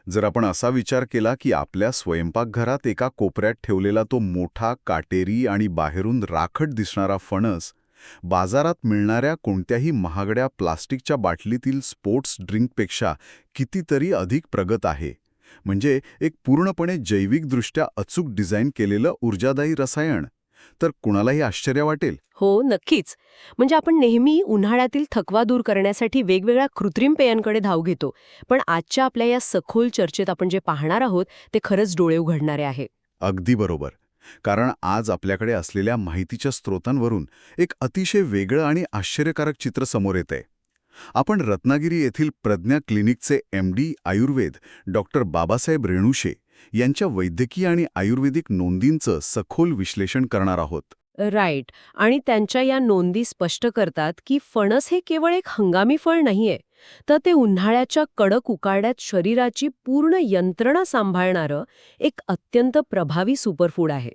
जर आपण असा विचार केला की आपल्या स्वयंपाकघरात एका कोपऱ्यात ठेवलेला तो मोठा काटेरी आणि बाहेरून राखट दिसणारा फणस बाजारात मिळणाऱ्या कोणत्याही महागड्या प्लास्टिकच्या बाटलीतील स्पोर्ट्स ड्रिंकपेक्षा कितीतरी अधिक प्रगत आहे, म्हणजे एक पूर्णपणे जैविकदृष्ट्या अचूक डिझाईन केलेलं ऊर्जादायी रसायन, तर कुणालाही आश्चर्य वाटेल. हो, नक्कीच. म्हणजे आपण नेहमी उन्हाळ्यातील थकवा दूर करण्यासाठी वेगवेगळ्या कृत्रिम पेयांकडे धाव घेतो. पण आजच्या आपल्या या सखोल चर्चेत आपण जे पाहणार आहोत ते खरंच डोळे उघडणारे आहे. अगदी बरोबर. कारण आज आपल्याकडे असलेल्या माहितीच्या स्रोतांवरून एक अतिशय वेगळं आणि आश्चर्यकारक चित्र समोर येतंय. आपण रत्नागिरी येथील प्रज्ञा क्लिनिकचे MD आयुर्वेद डॉक्टर बाबासाहेब रेणुशे यांच्या वैद्यकीय आणि आयुर्वेदिक नोंदींचं सखोल विश्लेषण करणार आहोत. राईट. आणि त्यांच्या या नोंदी स्पष्ट करतात की फणस हे केवळ एक हंगामी फळ नाहीये, तर ते उन्हाळ्याच्या कडक उकाड्यात शरीराची पूर्ण यंत्रणा सांभाळणारं एक अत्यंत प्रभावी सुपरफूड आहे.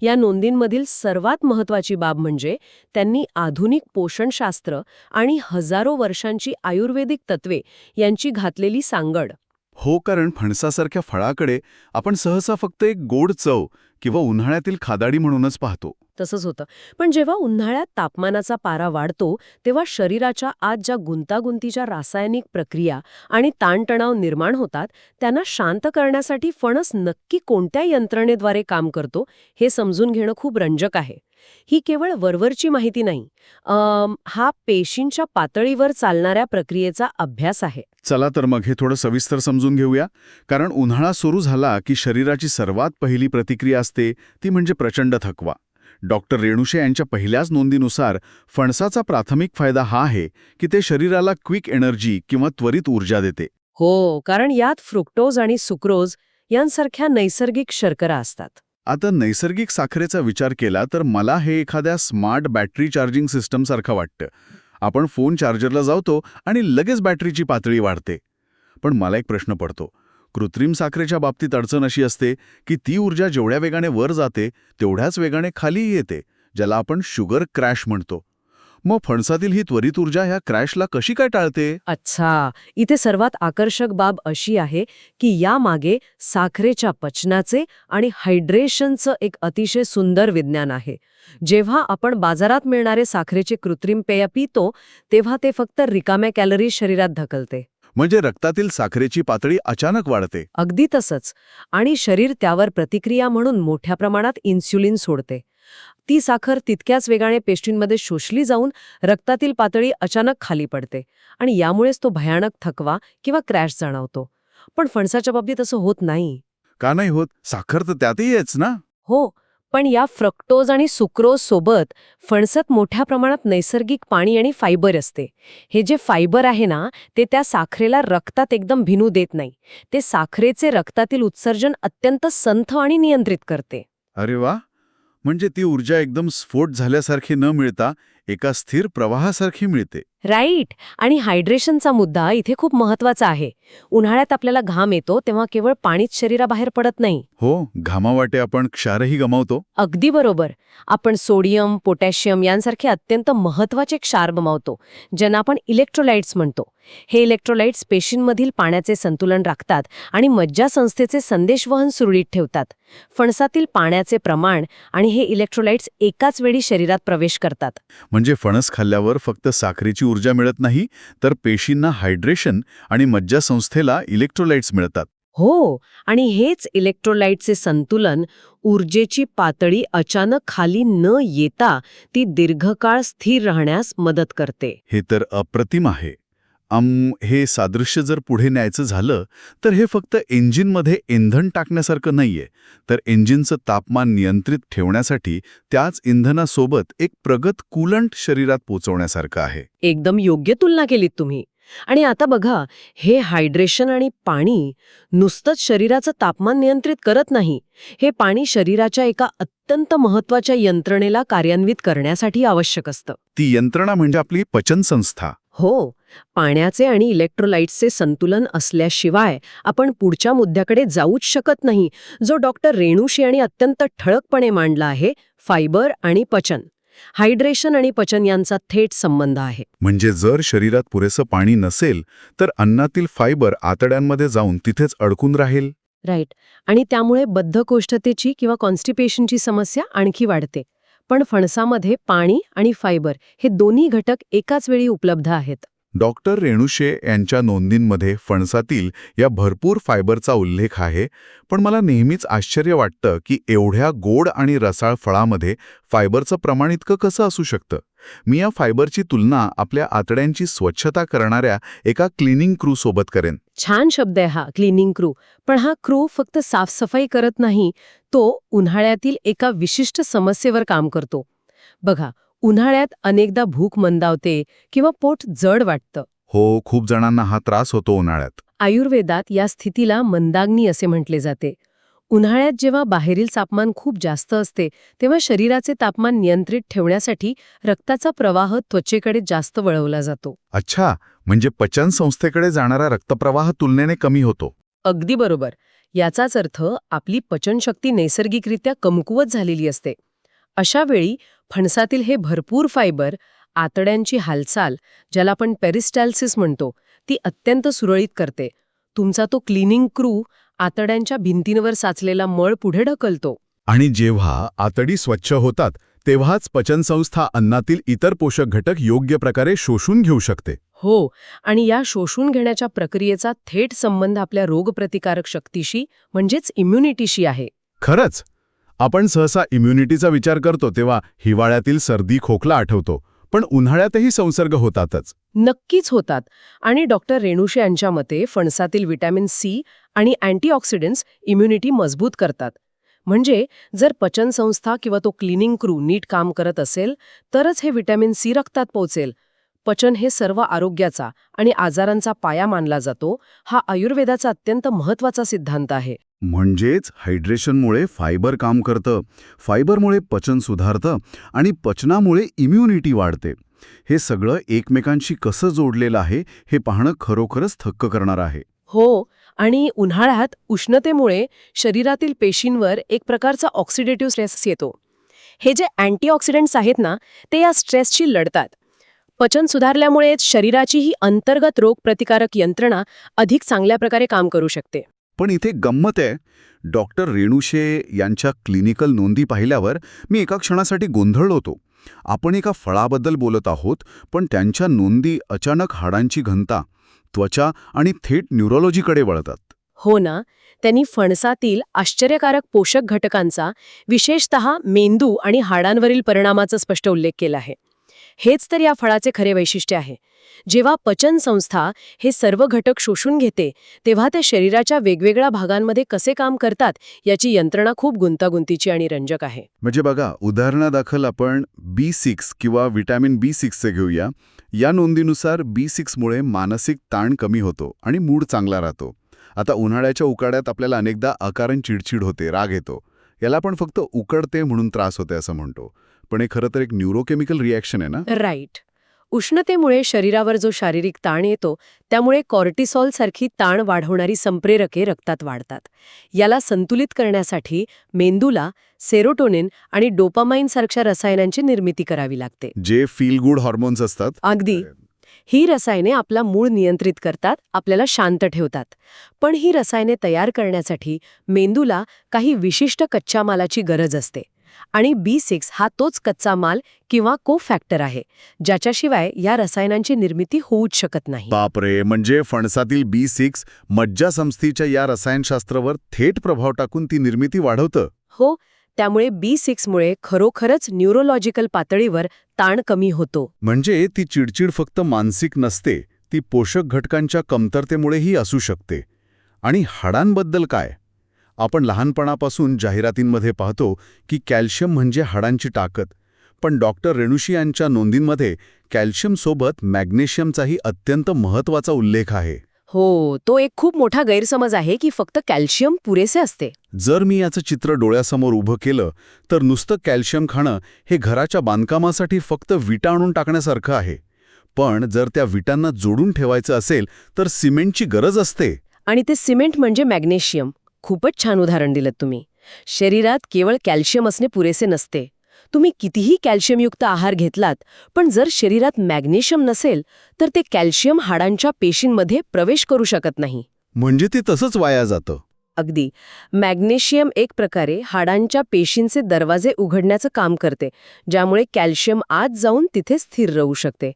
या नोंदींमधील सर्वात महत्त्वाची बाब म्हणजे त्यांनी आधुनिक पोषणशास्त्र आणि हजारो वर्षांची आयुर्वेदिक तत्वे यांची घातलेली सांगड. हो, कारण फणसासारख्या फळाकडे आपण सहसा फक्त एक गोड चव किंवा उन्हाळ्यातील खादाडी म्हणूनच पाहतो. तसंच होतं. पण जेव्हा उन्हाळ्यात तापमानाचा पारा वाढतो तेव्हा शरीराच्या आत ज्या गुंतागुंतीच्या रासायनिक प्रक्रिया आणि ताणतणाव निर्माण होतात त्यांना शांत करण्यासाठी फणस नक्की कोणत्या यंत्रणेद्वारे काम करतो हे समजून घेणं खूप रंजक आहे. ही केवळ वरवरची माहिती नाही. हा पेशींच्या पातळीवर चालणाऱ्या प्रक्रियेचा अभ्यास आहे. चला तर मग हे थोडं सविस्तर समजून घेऊया. कारण उन्हाळा सुरू झाला की शरीराची सर्वात पहिली प्रतिक्रिया असते ती म्हणजे प्रचंड थकवा. डॉक्टर रेणुशे यांच्या पहिल्याच नोंदीनुसार फणसाचा प्राथमिक फायदा हा आहे की ते शरीराला क्विक एनर्जी किंवा त्वरित ऊर्जा देते. हो, कारण यात फ्रुक्टोज आणि सुक्रोज यांसारख्या नैसर्गिक शर्करा असतात. आता नैसर्गिक साखरेचा विचार केला तर मला हे एखाद्या स्मार्ट बॅटरी चार्जिंग सिस्टमसारखं वाटतं. आपण फोन चार्जरला जावतो आणि लगेच बॅटरीची पातळी वाढते. पण मला एक प्रश्न पडतो. कृत्रिम साखरेच्या बाबतीत अडचण अशी असते की ती ऊर्जा जेवढ्या वेगाने वर जाते तेवढ्याच वेगाने खालीही येते, ज्याला आपण शुगर क्रॅश म्हणतो. मग फणसातील ही त्वरित ऊर्जा ह्या क्रॅशला कशी काय टाळते? अच्छा, इथे सर्वात आकर्षक बाब अशी आहे की यामागे साखरेच्या पचनाचे आणि हायड्रेशनचं एक अतिशय सुंदर विज्ञान आहे. जेव्हा आपण बाजारात मिळणारे साखरेचे कृत्रिम पेय पितो तेव्हा ते फक्त रिकाम्या कॅलरीज शरीरात ढकलते. म्हणजे रक्तातील साखरेची पातळी अचानक वाढते. अगदी तसंच. आणि शरीर त्यावर प्रतिक्रिया म्हणून मोठ्या प्रमाणात इन्स्युलिन सोडते. ती साखर तितक्याच वेगाने पेशींमध्ये शोषली जाऊन रक्तातील पातळी अचानक खाली पडते आणि यामुळेच तो भयानक थकवा किंवा क्रॅश जाणवतो. पण फणसाच्या बाबतीत असं होत नाही. का नाही होत? साखर तर त्यातही आहेच ना. हो, पण या फ्रक्टोज आणि सुक्रोज सोबत फणसात मोठ्या प्रमाणात नैसर्गिक पाणी आणि फायबर असते. हे जे फायबर आहे ना, ते त्या साखरेला रक्तात एकदम भिनू देत नाही. ते साखरेचे रक्तातील उत्सर्जन अत्यंत संथ आणि नियंत्रित करते. अरे वा, म्हणजे ती ऊर्जा एकदम स्फोट झाल्यासारखी न मिळता एका स्थिर प्रवाहासारखी मिळते. राईट. आणि हायड्रेशनचा मुद्दा इथे खूप महत्वाचा आहे. उन्हाळ्यात आपल्याला घाम येतो तेव्हा केवळ पाणीच शरीराबाहेर पडत नाही. हो, घामावाटे आपण क्षारही गमावतो. अगदी बरोबर. आपण सोडियम, पोटॅशियम यांसारखे अत्यंत महत्वाचे क्षार गमावतो, ज्यांना आपण इलेक्ट्रोलाइट्स म्हणतो. हे इलेक्ट्रोलाइट्स पेशींमधील पाण्याचे संतुलन राखतात आणि मज्जासंस्थेचे संदेशवहन सुरळीत ठेवतात. फणसातील पाण्याचे प्रमाण आणि हे इलेक्ट्रोलाइट्स एकाच वेळी शरीरात प्रवेश करतात. म्हणजे फणस खाल्ल्यावर फक्त साखरेची ऊर्जा मिळत नाही, तर पेशींना हायड्रेशन आणि मज्जासंस्थेला इलेक्ट्रोलाइट्स मिळतात. हो, आणि हेच इलेक्ट्रोलाइटचे संतुलन ऊर्जेची पातळी अचानक खाली न येता ती दीर्घकाळ स्थिर राहण्यास मदत करते. हे तर अप्रतिम आहे. हे सादृश्य जर पुढे न्यायचं झालं तर हे फक्त इंजिनमध्ये इंधन टाकण्यासारखं नाहीये, तर इंजिनचं तापमान नियंत्रित ठेवण्यासाठी त्याच इंधनासोबत एक प्रगत कूलंट शरीरात पोचवण्यासारखं आहे. एकदम योग्य तुलना केलीत तुम्ही. आणि आता बघा, हे हायड्रेशन आणि पाणी नुसतंच शरीराचं तापमान नियंत्रित करत नाही. हे पाणी शरीराच्या एका अत्यंत महत्वाच्या यंत्रणेला कार्यान्वित करण्यासाठी आवश्यक असतं. ती यंत्रणा म्हणजे आपली पचनसंस्था. हो, पाण्याचे आणि इलेक्ट्रोलाइट्सचे संतुलन असल्याशिवाय आपण पुढच्या मुद्द्याकडे जाऊच शकत नाही, जो डॉक्टर रेणुशे यांनी अत्यंत ठळकपणे मांडला आहे: फायबर आणि पचन. हायड्रेशन आणि पचन यांचा थेट संबंध आहे. म्हणजे जर शरीरात पुरेसं पाणी नसेल तर अन्नातील फायबर आतड्यांमध्ये जाऊन तिथेच अडकून राहील. राईट. आणि त्यामुळे बद्धकोष्ठतेची किंवा कॉन्स्टिपेशनची समस्या आणखी वाढते. पण फणसामध्ये पाणी आणि फायबर हे दोन्ही घटक एकाच वेळी उपलब्ध आहेत. डॉक्टर रेणुशे यांच्या नोंदींमध्ये फणसातील या भरपूर फायबरचा उल्लेख आहे, पण मला नेहमीच आश्चर्य वाटतं की एवढ्या गोड आणि रसाळ फळामध्ये फायबरचं प्रमाण इतकं कसं असू शकतं. मी या फायबरची तुलना आपल्या आतड्यांची स्वच्छता करणाऱ्या एका क्लिनिंग क्रू सोबत करेन. छान शब्द आहे हा, क्लिनिंग क्रू. पण हा क्रू फक्त साफसफाई करत नाही, तो उन्हाळ्यातील एका विशिष्ट समस्येवर काम करतो. बघा, उन्हाळ्यात अनेकदा भूक मंदावते किंवा पोट जड वाटतं. हो, खूप जणांना हा त्रास होतो उन्हाळ्यात. आयुर्वेदात या स्थितीला मंदाग्नी असे म्हटले जाते. उन्हाळ्यात जेव्हा बाहेरील तापमान खूप जास्त असते तेव्हा शरीराचे तापमान नियंत्रित ठेवण्यासाठी रक्ताचा प्रवाह त्वचेकडे जास्त वळवला जातो. अच्छा, म्हणजे पचन संस्थेकडे जाणारा रक्तप्रवाह तुलनेने कमी होतो. अगदी बरोबर. याचाच अर्थ आपली पचनशक्ती नैसर्गिकरित्या कमकुवत झालेली असते. अशा वेळी फणसातील हे भरपूर फायबर आतड्यांची हालचाल, ज्याला आपण पेरिस्टॅल्सिस म्हणतो, ती अत्यंत सुरळीत करते. तुमचा तो क्लिनिंग क्रू आतड्यांच्या भिंतींवर साचलेला मळ पुढे ढकलतो. आणि जेव्हा आतडी स्वच्छ होतात तेव्हाच पचनसंस्था अन्नातील इतर पोषक घटक योग्य प्रकारे शोषून घेऊ शकते. हो, आणि या शोषून घेण्याच्या प्रक्रियेचा थेट संबंध आपल्या रोगप्रतिकारक शक्तीशी म्हणजेच इम्युनिटीशी आहे. खरंच, आपण सहसा इम्युनिटीचा विचार करतो तेव्हा हिवाळ्यातील सर्दी खोकला आठवतो, पण उन्हाळ्यातही संसर्ग होतातच. नक्कीच होतात. आणि डॉक्टर रेणुशे यांच्या मते फणसातील व्हिटॅमिन सी आणि अँटीऑक्सिडंट्स इम्युनिटी मजबूत करतात. म्हणजे जर पचनसंस्था किंवा तो क्लिनिंग क्रू नीट काम करत असेल तरच हे व्हिटॅमिन सी रक्तात पोहोचेल. पचन हे सर्व आरोग्याचा आणि आजारांचा पाया मानला जातो. हा आयुर्वेदाचा अत्यंत महत्त्वाचा सिद्धांत आहे. म्हणजेच हायड्रेशनमुळे फायबर काम करतं, फायबरमुळे पचन सुधारतं आणि पचनामुळे इम्युनिटी वाढते. हे सगळं एकमेकांशी कसं जोडलेलं आहे हे पाहणं खरोखरच थक्क करणार आहे. हो, आणि उन्हाळ्यात उष्णतेमुळे शरीरातील पेशींवर एक प्रकारचा ऑक्सिडेटिव्ह स्ट्रेस येतो. हे जे अँटीऑक्सिडंट्स आहेत ना, ते या स्ट्रेसशी लढतात. पचन सुधारल्यामुळे शरीराची ही अंतर्गत रोगप्रतिकारक यंत्रणा अधिक चांगल्या प्रकारे काम करू शकते. पण इथे गंमत आहे. डॉक्टर रेणुशे यांच्या क्लिनिकल नोंदी पाहिल्यावर मी एका क्षणासाठी गोंधळलो होतो. आपण एका फळाबद्दल बोलत आहोत, पण त्यांच्या नोंदी अचानक हाडांची घनता, त्वचा आणि थेट न्यूरोलॉजीकडे वळतात. हो ना, त्यांनी फणसातील आश्चर्यकारक पोषक घटकांचा, विशेषतः मेंदू आणि हाडांवरील परिणामाचा स्पष्ट उल्लेख केला आहे. हेच तर या फळाचे खरे वैशिष्ट्य आहे. जेव्हा पचन संस्था हे सर्व घटक शोषून घेते तेव्हा ते शरीराच्या वेगवेगळ्या भागांमध्ये कसे काम करतात याची यंत्रणा खूप गुंतागुंतीची आणि रंजक आहे. म्हणजे बघा, उदाहरणादाखल आपण B6 किंवा व्हिटॅमिन B6चे घेऊया. या नोंदीनुसार B6 मुळे मानसिक ताण कमी होतो आणि मूड चांगला राहतो. आता उन्हाळ्याच्या उकाड्यात आपल्याला अनेकदा अकारण चिडचिड होते, राग येतो. याला आपण फक्त उकडते म्हणून त्रास होते असं म्हणतो, पण हे खरं तर एक न्यूरोकेमिकल रिॲक्शन आहे ना. राईट. उष्णतेमुळे शरीरावर जो शारीरिक ताण येतो त्यामुळे कॉर्टिसॉल सारखी ताण वाढवणारी संप्रेरके रक्तात वाढतात. याला संतुलित करण्यासाठी मेंदूला सेरोटोनिन आणि डोपामाइन सारख्या रसायनांची निर्मिती करावी लागते, जे फील गुड हार्मोन्स असतात. अगदी. ही रसायने आपला मूड नियंत्रित करतात, आपल्याला शांत ठेवतात. पण ही रसायने तयार करण्यासाठी मेंदूला काही विशिष्ट कच्च्या मालाची गरज असते. आणि B6 हा तोच कच्चा माल किंवा कोफॅक्टर आहे, ज्याच्याशिवाय या रसायनांची निर्मिती होऊच शकत नाही. बापरे, म्हणजे फणसातील B6 मज्जासंस्थेच्या या रसायनशास्त्रावर थेट प्रभाव टाकून ती निर्मिती वाढवतं. हो, त्यामुळे B6 मुळे खरोखरच न्यूरोलॉजिकल पातळीवर ताण कमी होतो. म्हणजे ती चिडचिड फक्त मानसिक नसते, ती पोषक घटकांच्या कमतरतेमुळेही असू शकते. आणि हाडांबद्दल काय? आपण लहानपणापासून जाहिरातींमध्ये पाहतो की कॅल्शियम म्हणजे हाडांची ताकद, पण डॉक्टर रेणुशी यांच्या नोंदींमध्ये कॅल्शियमसोबत मॅग्नेशियमचाही अत्यंत महत्त्वाचा उल्लेख आहे. हो, तो एक खूप मोठा गैरसमज आहे की फक्त कॅल्शियम पुरेसे असते. जर मी याचं चित्र डोळ्यासमोर उभं केलं तर नुसतं कॅल्शियम खाणं हे घराच्या बांधकामासाठी फक्त विटा आणून टाकण्यासारखं आहे. पण जर त्या विटांना जोडून ठेवायचं असेल तर सिमेंटची गरज असते. आणि ते सिमेंट म्हणजे मॅग्नेशियम. खूपच छान उदाहरण दिलं तुम्ही. शरीरात केवळ कॅल्शियम असणे पुरेसे नसते. तुम्ही कितीही कॅल्शियमयुक्त आहार घेतलात, पण जर शरीरात मॅग्नेशियम नसेल तर ते कॅल्शियम हाडांच्या पेशींमध्ये प्रवेश करू शकत नाही. म्हणजे ते तसंच वाया जातं. अगदी. मॅग्नेशियम एक प्रकारे हाडांच्या पेशींचे दरवाजे उघडण्याचं काम करते, ज्यामुळे कॅल्शियम आत जाऊन तिथे स्थिर राहू शकते.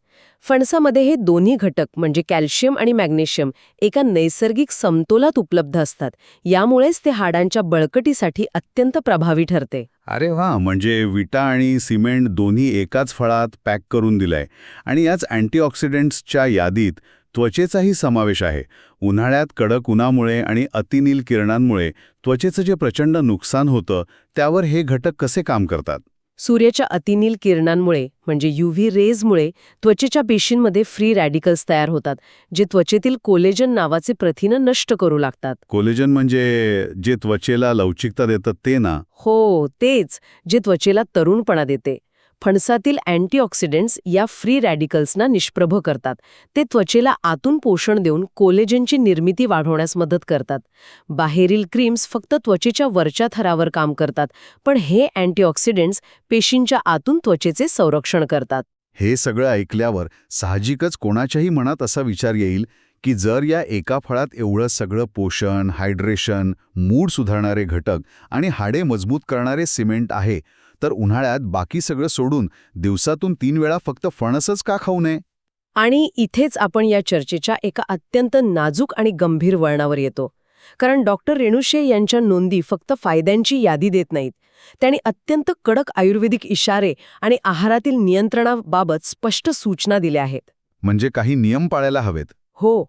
फणसामध्ये हे दोन्ही घटक म्हणजे कॅल्शियम आणि मॅग्नेशियम एका नैसर्गिक समतोलात उपलब्ध असतात. यामुळेच ते हाडांच्या बळकटीसाठी अत्यंत प्रभावी ठरते. अरे वा, म्हणजे विटा आणि सिमेंट दोन्ही एकाच फळात पॅक करून दिलाय. आणि याच अँटीऑक्सिडंट्सच्या यादीत त्वचेचाही समावेश आहे. उन्हाळ्यात कडक उन्हामुळे आणि अतिनील किरणांमुळे त्वचेचं जे प्रचंड नुकसान होतं, त्यावर हे घटक कसे काम करतात? सूर्याच्या अतिनील किरणांमुळे म्हणजे UV रेजमुळे त्वचेच्या पेशींमध्ये फ्री रॅडिकल्स तयार होतात, जे त्वचेतील कोलेजन नावाचे प्रथिनं नष्ट करू लागतात. कोलेजन म्हणजे जे त्वचेला लवचिकता देतात ते ना? हो, तेच, जे त्वचेला तरुणपणा देते. फणसातील अँटीऑक्सिडंट्स या फ्री रॅडिकल्सना निष्प्रभ करतात. ते त्वचेला आतून पोषण देऊन कोलेजनची निर्मिती वाढवण्यास मदत करतात. बाहेरील क्रीम्स फक्त त्वचेच्या वरच्या थरावर काम करतात, पण हे अँटीऑक्सिडंट्स पेशींच्या आतून त्वचेचे संरक्षण करतात. हे सगळं ऐकल्यावर साहजिकच कोणाच्याही मनात असा विचार येईल की जर या एका फळात एवढं सगळं पोषण, हायड्रेशन, मूड सुधारणारे घटक आणि हाडे मजबूत करणारे सिमेंट आहे, तर उन्हाळ्यात बाकी सगळं सोडून दिवसातून 3 वेळा फक्त फणसच का खाऊ नये? आणि इथेच आपण या चर्चेच्या एका अत्यंत नाजूक आणि गंभीर वळणावर येतो. कारण डॉक्टर रेणुशे यांच्या नोंदी फक्त फायद्यांची यादी देत नाहीत. त्यांनी अत्यंत कडक आयुर्वेदिक इशारे आणि आहारातील नियंत्रणाबाबत स्पष्ट सूचना दिल्या आहेत. म्हणजे काही नियम पाळायला हवेत. हो,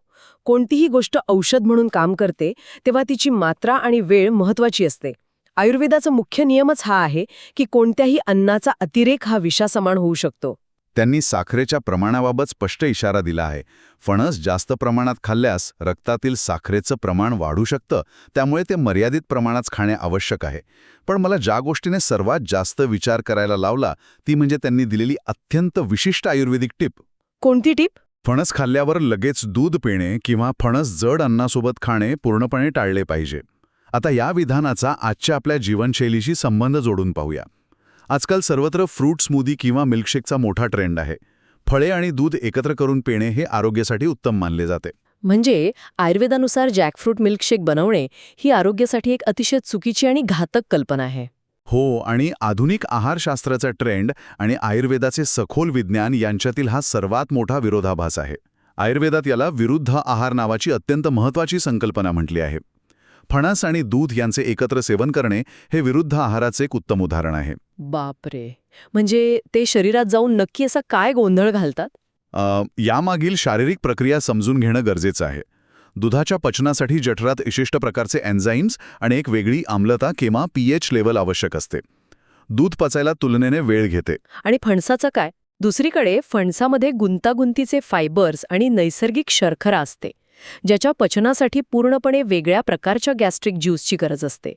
कोणतीही गोष्ट औषध म्हणून काम करते तेव्हा तिची मात्रा आणि वेळ महत्वाची असते. आयुर्वेदाचा मुख्य नियमच हा आहे की कोणत्याही अन्नाचा अतिरेक हा विषासमान होऊ शकतो. त्यांनी साखरेच्या प्रमाणाबाबत स्पष्ट इशारा दिला आहे. फणस जास्त प्रमाणात खाल्ल्यास रक्तातील साखरेचं प्रमाण वाढू शकतं, त्यामुळे ते मर्यादित प्रमाणात खाणे आवश्यक आहे. पण मला ज्या गोष्टीने सर्वात जास्त विचार करायला लावला ती म्हणजे त्यांनी दिलेली अत्यंत विशिष्ट आयुर्वेदिक टिप. कोणती टिप? फणस खाल्ल्यावर लगेच दूध पिणे किंवा फणस जड अन्नासोबत खाणे पूर्णपणे टाळले पाहिजे. आता या विधानाचा आजच्या आपल्या जीवनशैलीशी संबंध जोडून पाहूया. आजकाल सर्वत्र फ्रूट स्मूदी किंवा मिल्कशेकचा मोठा ट्रेंड आहे. फळे आणि दूध एकत्र करून पिणे हे आरोग्यासाठी उत्तम मानले जाते. म्हणजे आयुर्वेदानुसार जॅकफ्रूट मिल्कशेक बनवणे ही आरोग्यासाठी एक अतिशय चुकीची आणि घातक कल्पना आहे. हो, आणि आधुनिक आहारशास्त्राचा ट्रेंड आणि आयुर्वेदाचे सखोल विज्ञान यांच्यातील हा सर्वात मोठा विरोधाभास आहे. आयुर्वेदात याला विरुद्ध आहार नावाची अत्यंत महत्त्वाची संकल्पना म्हटली आहे. फणस आणि दूध यांचे एकत्र सेवन करणे हे विरुद्ध आहाराचे एक उत्तम उदाहरण आहे. बापरे, म्हणजे ते शरीरात जाऊन नक्की असा काय गोंधळ घालतात? यामागील शारीरिक प्रक्रिया समजून घेणं गरजेचं आहे. दुधाच्या पचनासाठी जठरात विशिष्ट प्रकारचे एन्झाईम्स आणि एक वेगळी आम्लता किंवा pH लेवल आवश्यक असते. दूध पचायला तुलनेने वेळ घेते. आणि फणसाचं काय? दुसरीकडे फणसामध्ये गुंतागुंतीचे फायबर्स आणि नैसर्गिक शर्करा असते, ज्याच्या पचनासाठी पूर्णपणे वेगळ्या प्रकारच्या गॅस्ट्रिक ज्यूसची गरज असते.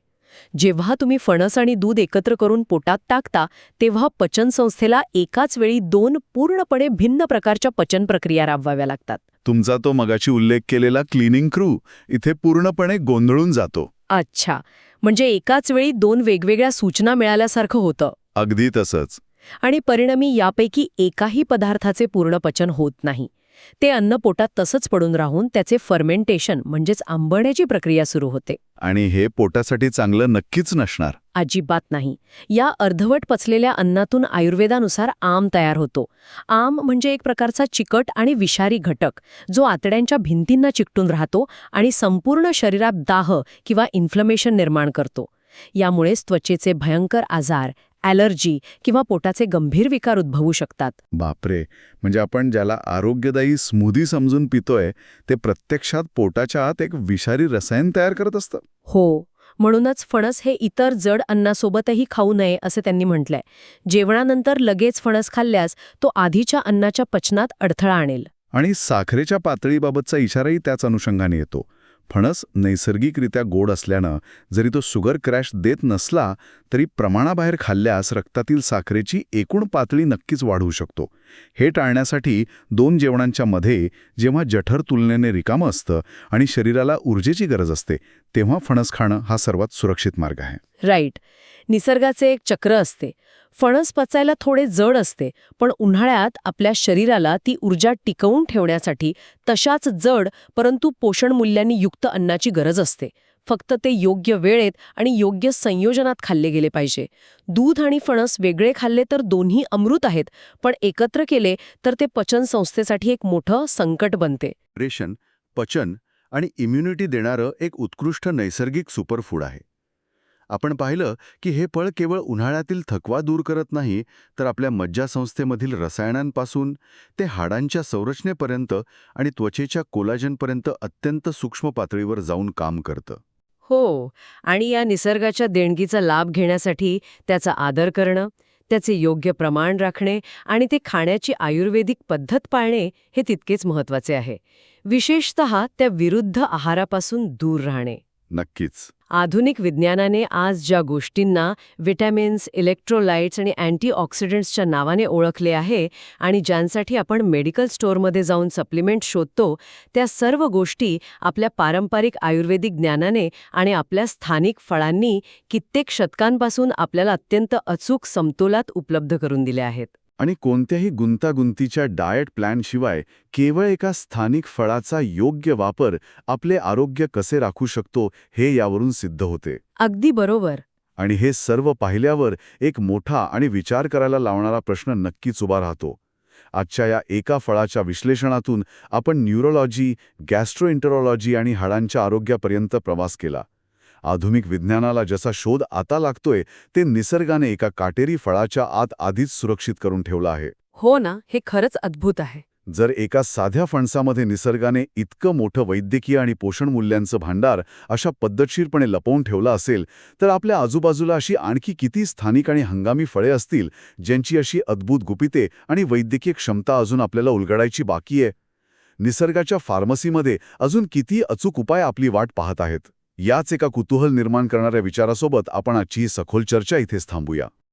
जेव्हा तुम्ही फणस आणि दूध एकत्र करून पोटात टाकता तेव्हा पचनसंस्थेला एकाच वेळी 2 पूर्णपणे भिन्न प्रकारच्या पचन प्रक्रिया राबवाव्या लागतात. तुमचा तो मगाची उल्लेख केलेला क्लिनिंग क्रू इथे पूर्णपणे गोंधळून जातो. अच्छा, म्हणजे एकाच वेळी 2 वेगवेगळ्या सूचना मिळाल्यासारखं होतं. अगदी तसंच. आणि परिणामी यापैकी एकाही पदार्थाचे पूर्ण पचन होत नाही. ते अन्न पोटात तसंच पडून राहून त्याचे फर्मेंटेशन म्हणजेच आंबण्याची प्रक्रिया सुरू होते. आणि हे पोटासाठी चांगलं नक्कीच नसणार. अजिबात नाही. या अर्धवट पचलेल्या अन्नातून आयुर्वेदानुसार आम तयार होतो. आम म्हणजे एक प्रकारचा चिकट आणि विषारी घटक, जो आतड्यांच्या भिंतींना चिकटून राहतो आणि संपूर्ण शरीरात दाह किंवा इन्फ्लमेशन निर्माण करतो. यामुळेच त्वचेचे भयंकर आजार, ॲलर्जी किंवा पोटाचे गंभीर विकार उद्भवू शकतात. बापरे, म्हणजे आपण ज्याला आरोग्यदायी स्मूदी समजून पितोय ते प्रत्यक्षात पोटाच्या आत एक विषारी रसायन तयार करत असतं. हो, म्हणूनच फणस हे इतर जड अन्नासोबतही खाऊ नये असे त्यांनी म्हटलंय. जेवणानंतर लगेच फणस खाल्ल्यास तो आधीच्या अन्नाच्या पचनात अडथळा आणेल. आणि साखरेच्या पातळीबाबतचा इशाराही त्याच अनुषंगाने येतो. फणस नैसर्गिकरित्या गोड असल्यानं जरी तो शुगर क्रॅश देत नसला तरी प्रमाणाबाहेर खाल्ल्यास रक्तातील साखरेची एकूण पातळी नक्कीच वाढू शकतो. हे टाळण्यासाठी 2 जेवणांच्या मध्ये जेव्हा जठर तुलनेने रिकामं असतं आणि शरीराला ऊर्जेची गरज असते तेव्हा फणस खाणं हा सर्वात सुरक्षित मार्ग आहे. राईट. निसर्गाचे एक चक्र असते. फणस पचायला थोडे जड असते, पण उन्हाळ्यात आपल्या शरीराला ती ऊर्जा टिकवून ठेवण्यासाठी तशाच जड परंतु पोषणमूल्यांनी युक्त अन्नाची गरज असते. फक्त ते योग्य वेळेत आणि योग्य संयोजनात खाल्ले गेले पाहिजे. दूध आणि फणस वेगळे खाल्ले तर दोन्ही अमृत आहेत, पण एकत्र केले तर ते पचन संस्थेसाठी एक मोठं संकट बनते. रेशन, पचन आणि इम्युनिटी देणारं एक उत्कृष्ट नैसर्गिक सुपरफूड आहे. आपण पाहिलं की हे फळ केवळ उन्हाळ्यातील थकवा दूर करत नाही, तर आपल्या मज्जासंस्थेमधील रसायनांपासून ते हाडांच्या संरचनेपर्यंत आणि त्वचेच्या कोलाजनपर्यंत अत्यंत सूक्ष्म पातळीवर जाऊन काम करतं. हो, आणि या निसर्गाच्या देणगीचा लाभ घेण्यासाठी त्याचा आदर करणं, त्याचे योग्य प्रमाण राखणे आणि ते खाण्याची आयुर्वेदिक पद्धत पाळणे हे तितकेच महत्वाचे आहे. विशेषतः त्या विरुद्ध आहारापासून दूर राहणे. नक्कीच. आधुनिक विज्ञानाने आज ज्या गोष्टींना विटॅमिन्स, इलेक्ट्रोलाइट्स आणि अँटीऑक्सिडंट्सच्या नावाने ओळखले आहे आणि ज्यांसाठी आपण मेडिकल स्टोअरमध्ये जाऊन सप्लिमेंट शोधतो, त्या सर्व गोष्टी आपल्या पारंपरिक आयुर्वेदिक ज्ञानाने आणि आपल्या स्थानिक फळांनी कित्येक शतकांपासून आपल्याला अत्यंत अचूक समतोलात उपलब्ध करून दिल्या आहेत. आणि कोणत्याही गुंतागुंतीच्या डाएट प्लॅनशिवाय केवळ एका स्थानिक फळाचा योग्य वापर आपले आरोग्य कसे राखू शकतो हे यावरून सिद्ध होते. अगदी बरोबर. आणि हे सर्व पाहिल्यावर एक मोठा आणि विचार करायला लावणारा प्रश्न नक्कीच उभा राहतो. आजच्या या एका फळाच्या विश्लेषणातून आपण न्यूरोलॉजी, गॅस्ट्रोएंटरोलॉजी आणि हाडांच्या आरोग्यापर्यंत प्रवास केला. आधुनिक विज्ञानाला जसा शोध आता लागतोय, ते निसर्गाने एका काटेरी फळाच्या आत आधीच सुरक्षित करून ठेवलं आहे. हो ना, हे खरंच अद्भुत आहे. जर एका साध्या फणसामध्ये निसर्गाने इतकं मोठं वैद्यकीय आणि पोषण मूल्यांचं भांडार अशा पद्धतशीरपणे लपवून ठेवलं असेल, तर आपल्या आजूबाजूला अशी आणखी किती स्थानिक आणि हंगामी फळे असतील, ज्यांची अशी अद्भुत गुपिते आणि वैद्यकीय क्षमता अजून आपल्याला उलगडायची बाकी आहे. निसर्गाच्या फार्मसीमध्ये अजून किती अचूक उपाय आपली वाट पाहत आहेत. याच एका कुतूहल निर्माण करणाऱ्या विचारासोबत आपण आजची ही सखोल चर्चा इथेच थांबूया.